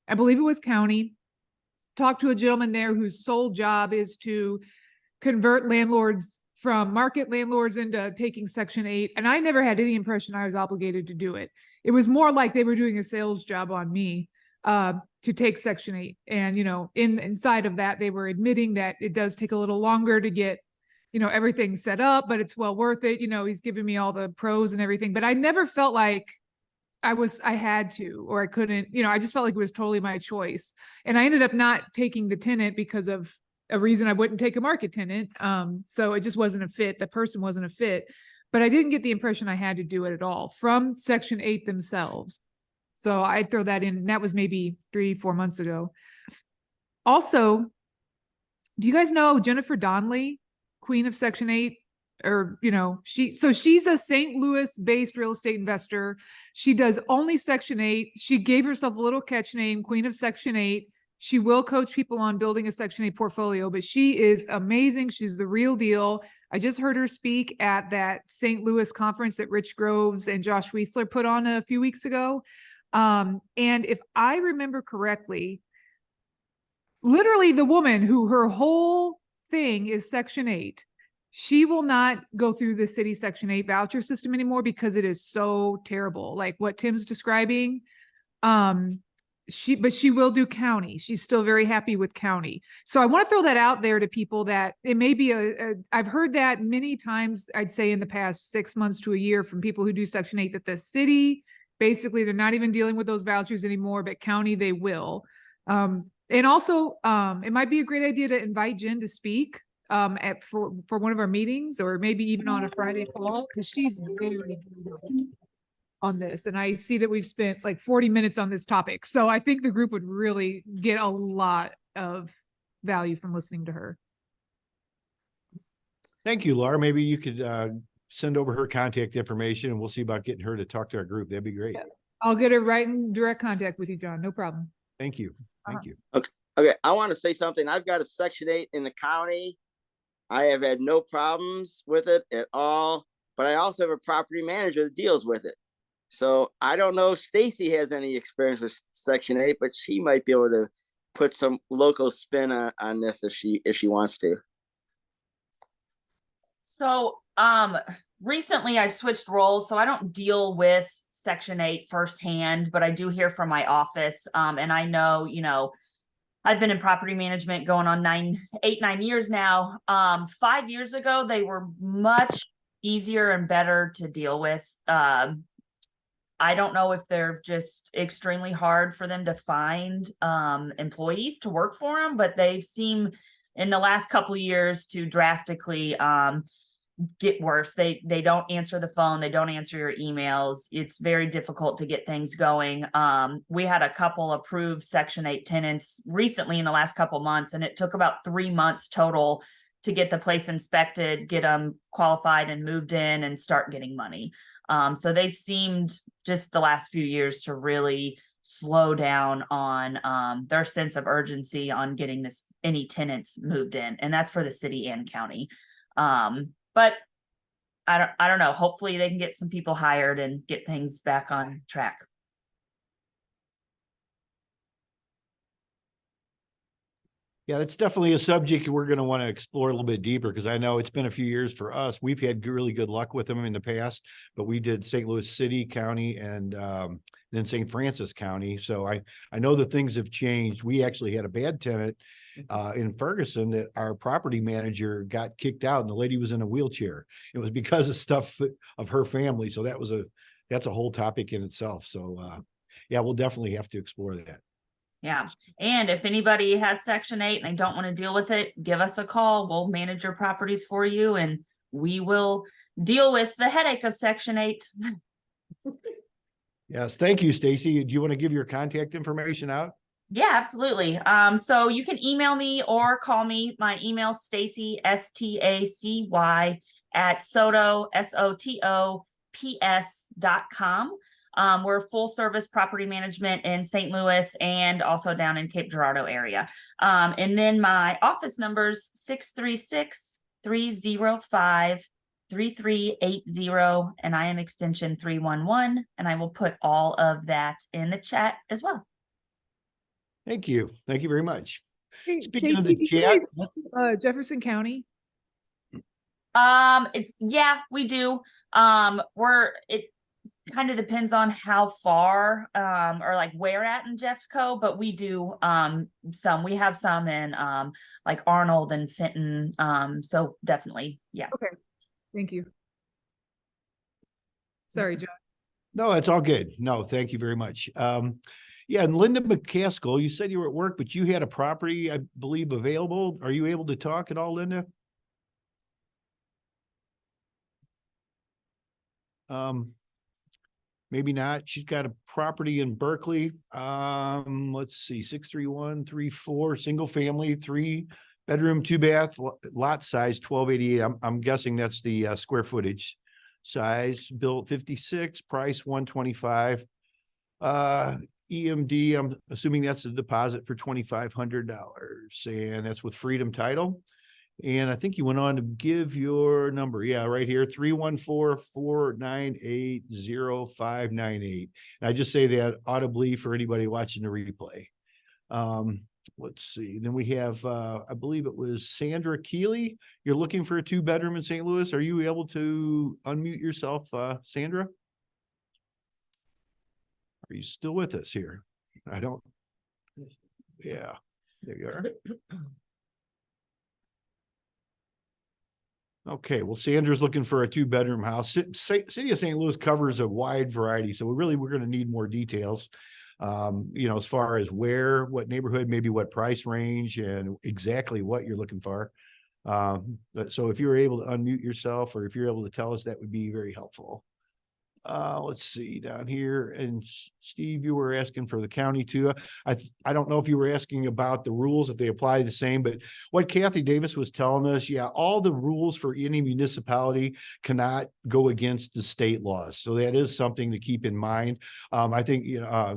I: I believe it was county. Talked to a gentleman there whose sole job is to convert landlords from market landlords into taking Section 8. And I never had any impression I was obligated to do it. It was more like they were doing a sales job on me to take Section 8. And, you know, inside of that, they were admitting that it does take a little longer to get, you know, everything set up, but it's well worth it. You know, he's giving me all the pros and everything, but I never felt like I had to, or I couldn't, you know, I just felt like it was totally my choice. And I ended up not taking the tenant because of a reason I wouldn't take a market tenant. So it just wasn't a fit. The person wasn't a fit, but I didn't get the impression I had to do it at all from Section 8 themselves. So I'd throw that in. And that was maybe 3-4 months ago. Also, do you guys know Jennifer Donnelly, queen of Section 8? Or, you know, she's a St. Louis based real estate investor. She does only Section 8. She gave herself a little catch name, Queen of Section 8. She will coach people on building a Section 8 portfolio, but she is amazing. She's the real deal. I just heard her speak at that St. Louis conference that Rich Groves and Josh Wiesler put on a few weeks ago. And if I remember correctly, literally the woman who her whole thing is Section 8, she will not go through the city Section 8 voucher system anymore because it is so terrible. Like what Tim's describing. But she will do county. She's still very happy with county. So I want to throw that out there to people that it may be I've heard that many times, I'd say in the past 6 months to a year from people who do Section 8, that the city, basically they're not even dealing with those vouchers anymore, but county they will. And also it might be a great idea to invite Jen to speak for one of our meetings, or maybe even on a Friday call, because she's very good on this. And I see that we've spent like 40 minutes on this topic. So I think the group would really get a lot of value from listening to her.
A: Thank you, Laura. Maybe you could send over her contact information, and we'll see about getting her to talk to our group. That'd be great.
I: I'll get her right in direct contact with you, John. No problem.
A: Thank you. Thank you.
B: Okay, I want to say something. I've got a Section 8 in the county. I have had no problems with it at all, but I also have a property manager that deals with it. So I don't know if Stacy has any experience with Section 8, but she might be able to put some local spin on this if she wants to.
J: So recently I've switched roles, so I don't deal with Section 8 firsthand, but I do hear from my office. And I know, you know, I've been in property management going on 9 years now. 5 years ago, they were much easier and better to deal with. I don't know if they're just extremely hard for them to find employees to work for them, but they seem in the last couple of years to drastically get worse. They don't answer the phone. They don't answer your emails. It's very difficult to get things going. We had a couple approved Section 8 tenants recently in the last couple of months, and it took about 3 months total to get the place inspected, get them qualified and moved in and start getting money. So they've seemed just the last few years to really slow down on their sense of urgency on getting any tenants moved in, and that's for the city and county. But I don't know. Hopefully they can get some people hired and get things back on track.
A: Yeah, that's definitely a subject we're going to want to explore a little bit deeper, because I know it's been a few years for us. We've had really good luck with them in the past, but we did St. Louis City County and then St. Francis County. So I know that things have changed. We actually had a bad tenant in Ferguson that our property manager got kicked out, and the lady was in a wheelchair. It was because of stuff of her family. So that's a whole topic in itself. So yeah, we'll definitely have to explore that.
J: Yeah. And if anybody had Section 8 and they don't want to deal with it, give us a call. We'll manage your properties for you, and we will deal with the headache of Section 8.
A: Yes. Thank you, Stacy. Do you want to give your contact information out?
J: Yeah, absolutely. So you can email me or call me. My email is Stacy, STACY at Soto, SOTOPS.com. We're full service property management in St. Louis and also down in Cape Girardeau area. And then my office number's 636-305-3380, and I am extension 311, and I will put all of that in the chat as well.
A: Thank you. Thank you very much.
I: Hey,
A: Speaking of
I: Stacy,
A: the
I: do you
A: chat,
I: guys, Jefferson County.
J: Yeah, we do. It kind of depends on how far or like where at in Jeffco, but we do we have some in like Arnold and Fenton. So definitely, yeah.
I: Okay, thank you. Sorry, John.
A: no, it's all good. No, thank you very much. Yeah, and Linda McCaskill, you said you were at work, but you had a property, I believe, available. Are you able to talk at all, Linda? Maybe not. She's got a property in Berkeley. Let's see, 63134, single family, 3-bedroom, 2-bath, lot size 1288. I'm guessing that's the square footage size. Built 56, price 125. EMD, I'm assuming that's a deposit for $2,500, and that's with Freedom Title. And I think you went on to give your number. Yeah, right here, 314-498-0598. And I just say that audibly for anybody watching the replay. Let's see. Then we have, I believe it was Sandra Keeley. You're looking for a 2-bedroom in St. Louis. Are you able to unmute yourself, Sandra? Are you still with us here? I don't. Yeah, there you are. Okay, well, Sandra's looking for a 2-bedroom house. City of St. Louis covers a wide variety, so we're going to need more details. As far as what neighborhood, maybe what price range, and exactly what you're looking for. So if you're able to unmute yourself, or if you're able to tell us, that would be very helpful. Let's see down here. And Steve, you were asking for the county too. I don't know if you were asking about the rules, if they apply the same, but what Kathy Davis was telling us, yeah, all the rules for any municipality cannot go against the state laws. So that is something to keep in mind. I think,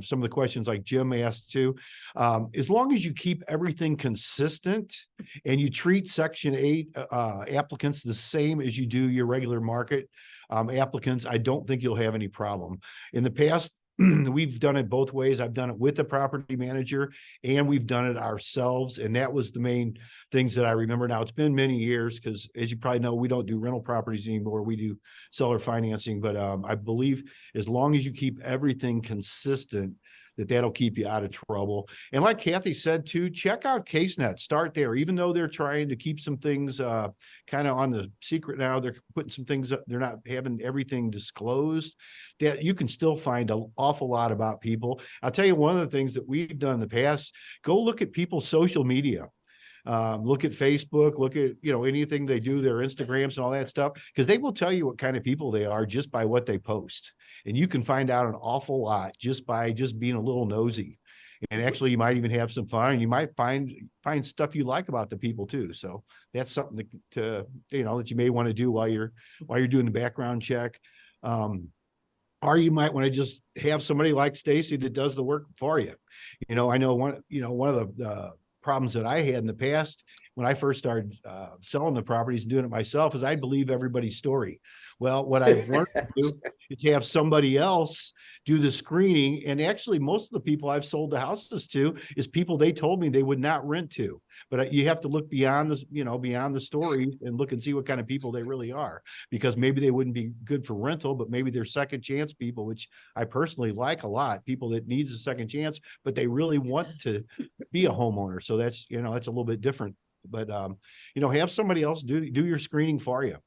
A: some of the questions like Jim asked too, as long as you keep everything consistent and you treat Section 8 applicants the same as you do your regular market applicants, I don't think you'll have any problem. In the past, we've done it both ways. I've done it with the property manager, and we've done it ourselves. And that was the main things that I remember. Now, it's been many years, because as you probably know, we don't do rental properties anymore. We do seller financing. But I believe as long as you keep everything consistent, that'll keep you out of trouble. And like Kathy said too, check out CaseNet. Start there. Even though they're trying to keep some things kind of on the secret now, they're putting some things up. They're not having everything disclosed. That you can still find an awful lot about people. I'll tell you, one of the things that we've done in the past, go look at people's social media. Look at Facebook, look at, anything they do, their Instagrams and all that stuff, because they will tell you what kind of people they are just by what they post. And you can find out an awful lot just by being a little nosy. And actually, you might even have some fun. You might find stuff you like about the people too. So that's something to that you may want to do while you're doing the background check. Or you might want to just have somebody like Stacy that does the work for you. I know one of the problems that I had in the past when I first started selling the properties and doing it myself is I believe everybody's story. Well, what I've learned to do is to have somebody else do the screening. And actually, most of the people I've sold the houses to is people they told me they would not rent to. But you have to look beyond the story and look and see what kind of people they really are, because maybe they wouldn't be good for rental, but maybe they're second chance people, which I personally like a lot. People that needs a second chance, but they really want to be a homeowner. So that's a little bit different. But have somebody else do your screening for you.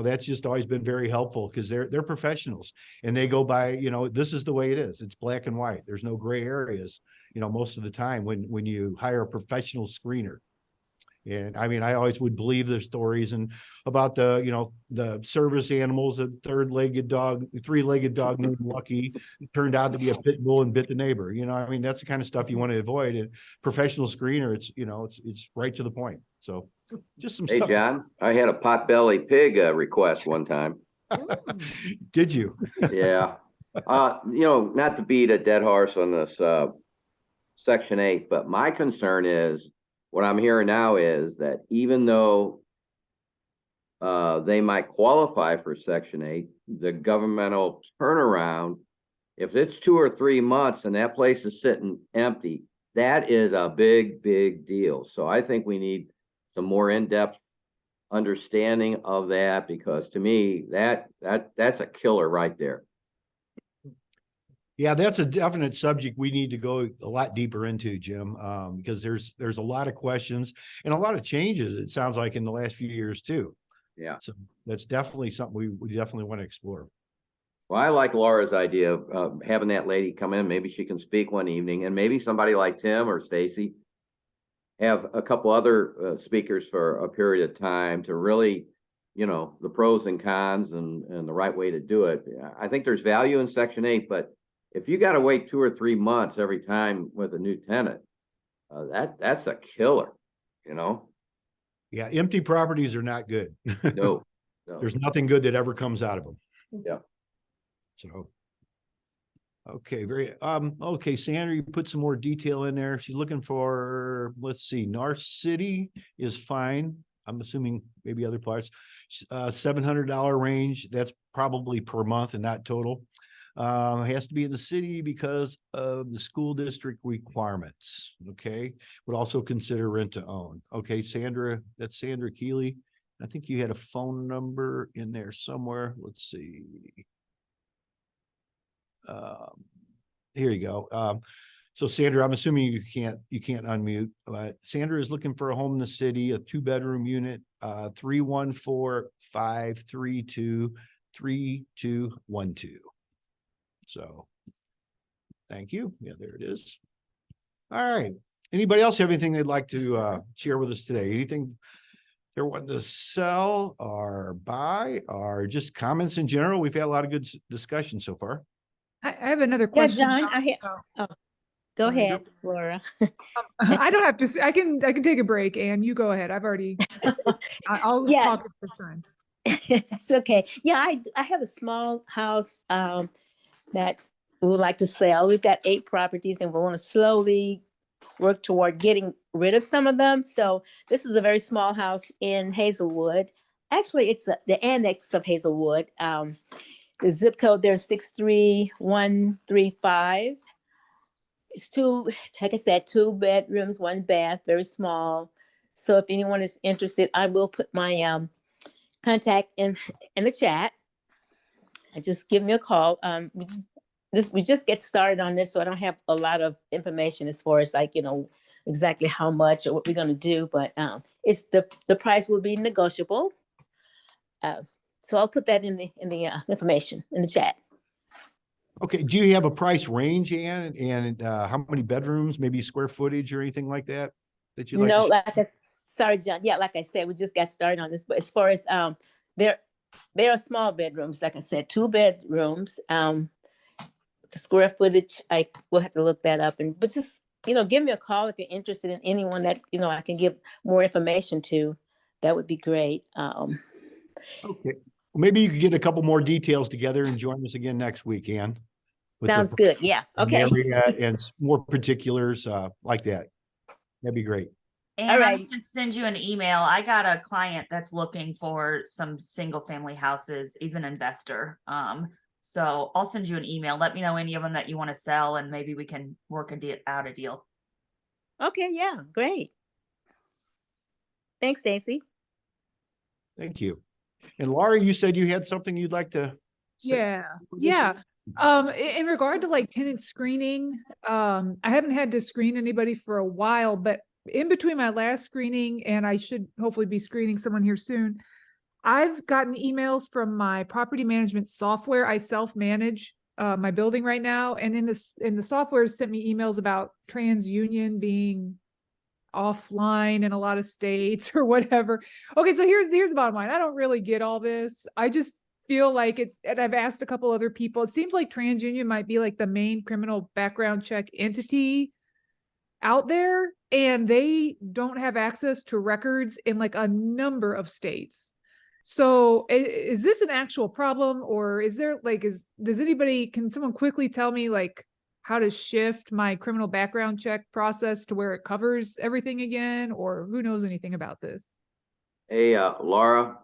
A: That's just always been very helpful because they're professionals and they go by, this is the way it is. It's black and white. There's no gray areas, most of the time when you hire a professional screener. And I mean, I always would believe their stories and about the service animals, a three-legged dog named Lucky turned out to be a pit bull and bit the neighbor. I mean, that's the kind of stuff you want to avoid. And professional screener, it's right to the point. So just some
C: Hey,
A: stuff.
C: John, I had a potbelly pig request one time.
A: Did you?
C: Yeah. Not to beat a dead horse on this Section 8, but my concern is what I'm hearing now is that even though they might qualify for Section 8, the governmental turnaround, if it's 2 or 3 months and that place is sitting empty, that is a big, big deal. So I think we need some more in-depth understanding of that, because to me, that's a killer right there.
A: Yeah, that's a definite subject we need to go a lot deeper into, Jim, because there's a lot of questions and a lot of changes, it sounds like, in the last few years too.
C: Yeah.
A: So that's definitely something we definitely want to explore.
C: Well, I like Laura's idea of having that lady come in. Maybe she can speak one evening, and maybe somebody like Tim or Stacy have a couple other speakers for a period of time to really, the pros and cons and the right way to do it. I think there's value in Section 8, but if you got to wait 2 or 3 months every time with a new tenant, that's a killer,
A: Yeah, empty properties are not good.
C: No.
A: There's nothing good that ever comes out of them.
C: Yeah.
A: So, okay, okay, Sandra, you put some more detail in there. She's looking for, let's see, North City is fine. I'm assuming maybe other parts. $700 range. That's probably per month and not total. It has to be in the city because of the school district requirements. Okay. Would also consider rent to own. Okay, Sandra, that's Sandra Keeley. I think you had a phone number in there somewhere. Let's see. Here you go. So Sandra, I'm assuming you can't unmute, but Sandra is looking for a home in the city, a 2-bedroom unit, 314-532-3212. So thank you. Yeah, there it is. All right. Anybody else have anything they'd like to share with us today? Anything they're wanting to sell or buy, or just comments in general? We've had a lot of good discussion so far.
I: I have another
K: Yeah,
I: question.
K: John, go
A: Sorry,
K: ahead, Laura.
I: I don't have to, I can take a break, and you go ahead. I've already, I'll
K: Yeah.
I: talk at this time.
K: It's okay. Yeah, I have a small house that we would like to sell. We've got 8 properties and we want to slowly work toward getting rid of some of them. So this is a very small house in Hazelwood. Actually, it's the annex of Hazelwood. The zip code there's 63135. It's 2, like I said, 2 bedrooms, 1 bath, very small. So if anyone is interested, I will put my contact in the chat. And just give me a call. We just get started on this, so I don't have a lot of information as far as exactly how much or what we're going to do. But it's the price will be negotiable. So I'll put that in the information in the chat.
A: Okay. Do you have a price range, Ann, and how many bedrooms, maybe square footage or anything like that you like?
K: No, sorry, John. Yeah, like I said, we just got started on this. But as far as there are small bedrooms, like I said, 2 bedrooms. square footage, I will have to look that up, but just, give me a call if you're interested in anyone that, I can give more information to. That would be great.
A: Okay. Well, maybe you could get a couple more details together and join us again next week, Ann. with the
K: Sounds good. Yeah. Okay.
A: area and more particulars like that. That'd be great.
J: And
K: All
J: I
K: right.
J: can send you an email. I got a client that's looking for some single family houses. He's an investor. So I'll send you an email. Let me know any of them that you want to sell, and maybe we can work out a deal.
K: Okay. Yeah. Great. Thanks, Stacy.
A: Thank you. And Laura, you said you had something you'd like to say?
I: Yeah, yeah. In regard to like tenant screening, I haven't had to screen anybody for a while, but in between my last screening and I should hopefully be screening someone here soon, I've gotten emails from my property management software. I self-manage my building right now, and in the software sent me emails about TransUnion being offline in a lot of states or whatever. Okay, so here's the bottom line. I don't really get all this. I just feel like and I've asked a couple other people, it seems like TransUnion might be like the main criminal background check entity out there, and they don't have access to records in like a number of states. So is this an actual problem, or is there like, can someone quickly tell me like how to shift my criminal background check process to where it covers everything again, or who knows anything about this?
C: Hey, Laura,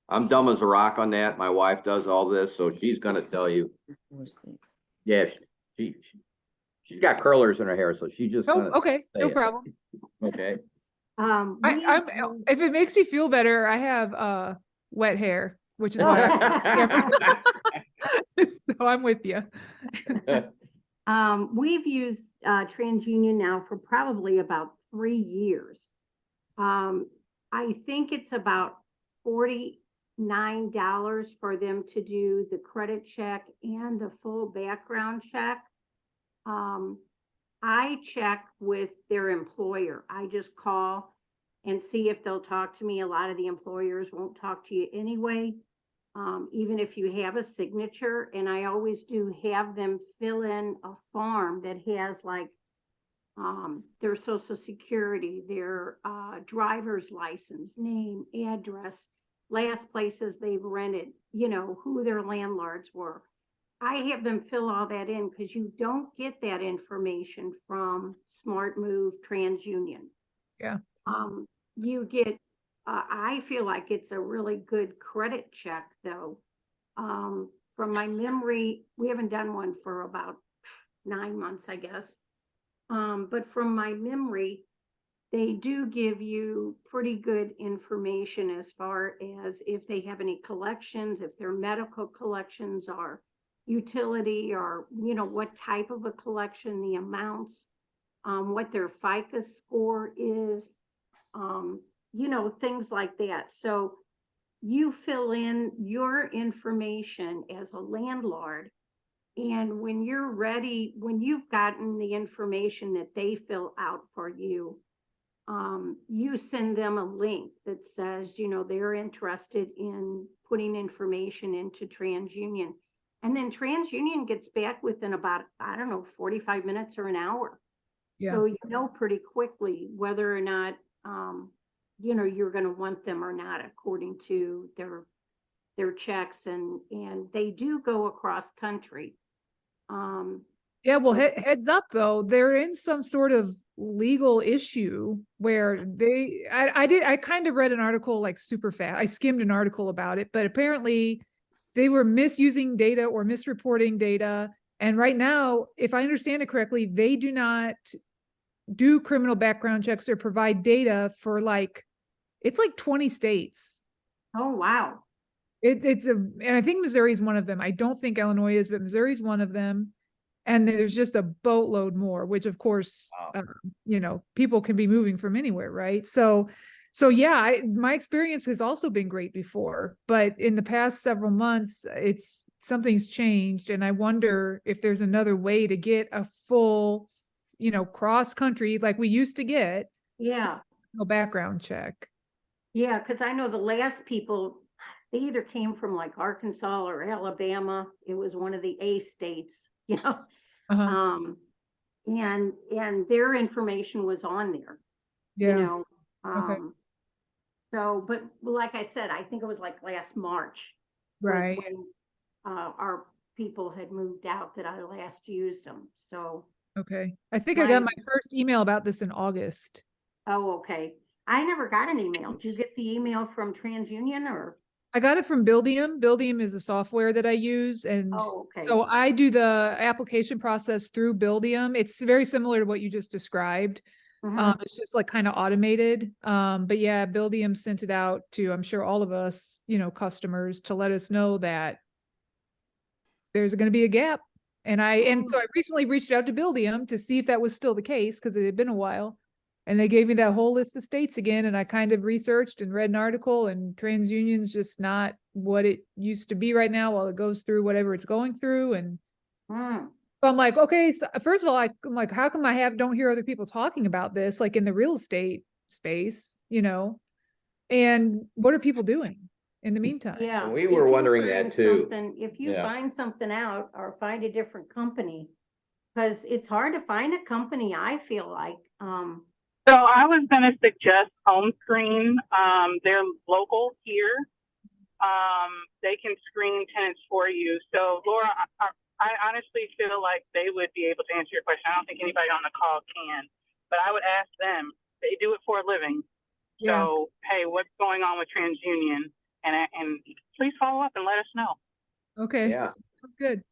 C: I'm dumb as a rock on that. My wife does all this, so she's gonna tell you. Yeah, she's got curlers in her hair, so she just.
I: Oh, okay, no
C: it.
I: problem.
C: Okay.
I: If it makes you feel better, I have wet hair, which is why so I'm with you.
L: We've used TransUnion now for probably about 3 years. I think it's about $49 for them to do the credit check and the full background check. I check with their employer. I just call and see if they'll talk to me. A lot of the employers won't talk to you anyway, even if you have a signature. And I always do have them fill in a form that has like their social security, their driver's license, name, address, last places they've rented, who their landlords were. I have them fill all that in because you don't get that information from SmartMove, TransUnion.
I: Yeah.
L: You get, I feel like it's a really good credit check though. From my memory, we haven't done one for about 9 months, I guess. But from my memory, they do give you pretty good information as far as if they have any collections, if their medical collections are utility, or what type of a collection, the amounts, what their FICO score is, things like that. So you fill in your information as a landlord, and when you're ready, when you've gotten the information that they fill out for you, you send them a link that says they're interested in putting information into TransUnion. And then TransUnion gets back within about, 45 minutes or an hour.
I: Yeah.
L: So pretty quickly whether or not, you're going to want them or not, according to their checks. And they do go across country.
I: Yeah, well, heads up though, they're in some sort of legal issue where I kind of read an article like super fast. I skimmed an article about it, but apparently they were misusing data or misreporting data. And right now, if I understand it correctly, they do not do criminal background checks or provide data for it's like 20 states.
L: Oh, wow.
I: And I think Missouri is one of them. I don't think Illinois is, but Missouri is one of them. And there's just a boatload more, which of course, people can be moving from anywhere, right? So yeah, my experience has also been great before, but in the past several months, something's changed. And I wonder if there's another way to get a full, cross country like we used to get.
L: Yeah.
I: No background check.
L: Yeah. Cause I know the last people, they either came from like Arkansas or Alabama. It was one of the A states, you know.
I: Uh-huh.
L: And their information was on there, you
I: Yeah.
L: know.
I: Okay.
L: So, but like I said, I think it was like last March was
I: Right.
L: when our people had moved out that I last used them. So,
I: Okay. I think I got
L: Mine-
I: my first email about this in August.
L: oh, okay. I never got an email. Did you get the email from TransUnion or?
I: I got it from Buildium. Buildium is a software that I use. And
L: Oh, okay.
I: so I do the application process through Buildium. It's very similar to what you just described.
L: Mhm.
I: It's just like kind of automated. But yeah, Buildium sent it out to, I'm sure, all of us, you know, customers to let us know that there's going to be a gap. And so I recently reached out to Buildium to see if that was still the case, because it had been a while. And they gave me that whole list of states again. And I kind of researched and read an article, and TransUnion's just not what it used to be right now while it goes through whatever it's going through. And
L: Mm.
I: so I'm like, okay, so first of all, I'm like, how come don't hear other people talking about this, like in the real estate space, you know? And what are people doing in the meantime?
L: Yeah.
C: We
L: if
C: were
L: you
C: wondering
L: find
C: that too.
L: If you
C: Yeah.
L: find something out or find a different company, because it's hard to find a company, I feel like,
F: So I was gonna suggest Home Screen. They're local here. They can screen tenants for you. So Laura, I honestly feel like they would be able to answer your question. I don't think anybody on the call can, but I would ask them. They do it for a living.
I: Yeah.
F: So, hey, what's going on with TransUnion? And please follow up and let us know.
I: Okay.
C: Yeah.
I: That's good.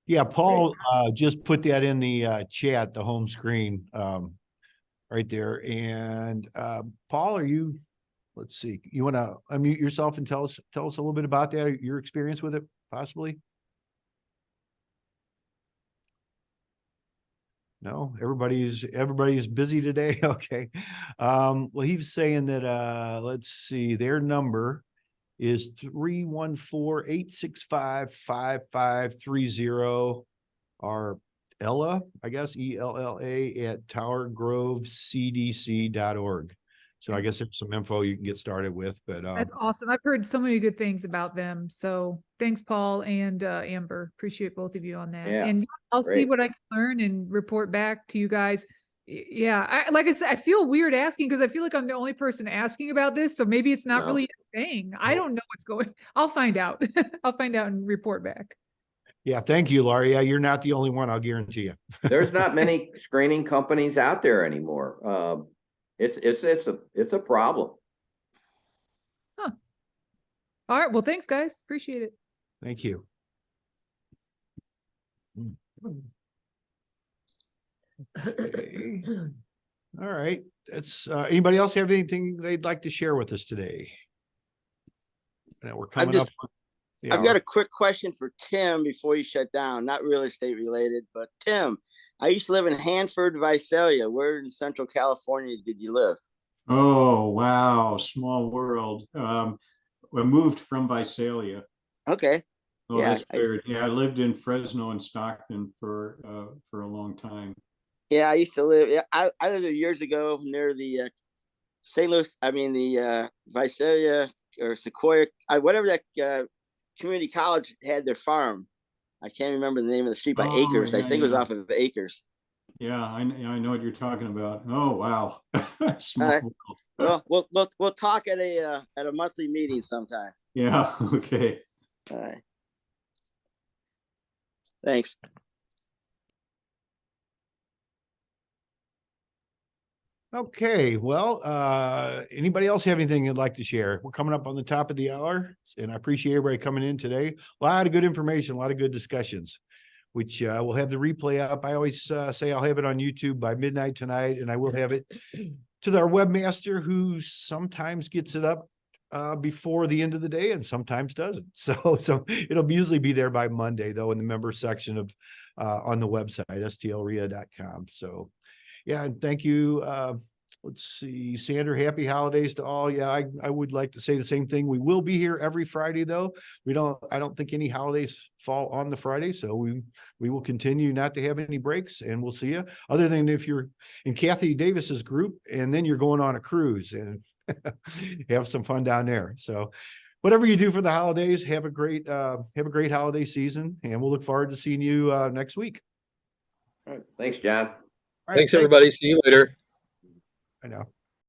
A: Yeah, Paul, just put that in the chat, the home screen, right there. And Paul, let's see, you want to unmute yourself and tell us a little bit about that, your experience with it, possibly? No, everybody's busy today. Okay. Well, he was saying that, let's see, their number is 314-865-5530, or Ella, I guess, ELLA at towergrovecdc.org. So I guess there's some info you can get started with, but
I: That's awesome. I've heard so many good things about them. So thanks, Paul and Amber. Appreciate both of you on that.
C: Yeah,
I: And I'll see
C: great.
I: what I can learn and report back to you guys. Yeah, like I said, I feel weird asking because I feel like I'm the only person asking about this. So maybe it's not
C: No.
I: really a thing. I don't know what's going. I'll find out. I'll find out and report back.
A: yeah, thank you, Laurie. Yeah, you're not the only one, I'll guarantee you.
C: There's not many screening companies out there anymore. It's a problem.
I: All right. Well, thanks, guys. Appreciate it.
A: Thank you. Okay. All right. That's anybody else have anything they'd like to share with us today? We're coming up.
B: I've got a quick question for Tim before you shut down. Not real estate related, but Tim, I used to live in Hanford, Visalia. Where in Central California did you live?
E: Oh, wow. Small world. I moved from Visalia.
B: Okay.
E: Oh,
B: Yeah,
E: that's weird. Yeah, I lived in Fresno and Stockton for a long time.
B: Yeah, I used to live. Yeah, I lived there years ago near the St. Louis. I mean the Visalia or Sequoia, whatever that community college had their farm. I can't remember the name of the street by
E: Oh,
B: Acres. I
E: yeah,
B: think it was
E: yeah.
B: off of Acres.
E: Yeah, I know what you're talking about. Oh, wow. Small
B: right.
E: world.
B: Well, we'll talk at a monthly meeting sometime.
E: Yeah, okay.
B: All right. Thanks.
A: Okay, well, anybody else have anything you'd like to share? We're coming up on the top of the hour, and I appreciate everybody coming in today. A lot of good information, a lot of good discussions, which we'll have the replay up. I always say I'll have it on YouTube by midnight tonight, and I will have it to our webmaster, who sometimes gets it up before the end of the day and sometimes doesn't. So it'll usually be there by Monday, though, in the member section of on the website, stlria.com. So yeah, and thank you. Let's see, Sandra, happy holidays to all. Yeah, I would like to say the same thing. We will be here every Friday, though. I don't think any holidays fall on the Friday, so we will continue not to have any breaks, and we'll see you. Other than if you're in Kathy Davis's group, and then you're going on a cruise, and have some fun down there. So whatever you do for the holidays, have a great holiday season, and we'll look forward to seeing you next week.
C: All right. Thanks, John.
A: All right,
H: Thanks, everybody. See you later.
A: I know.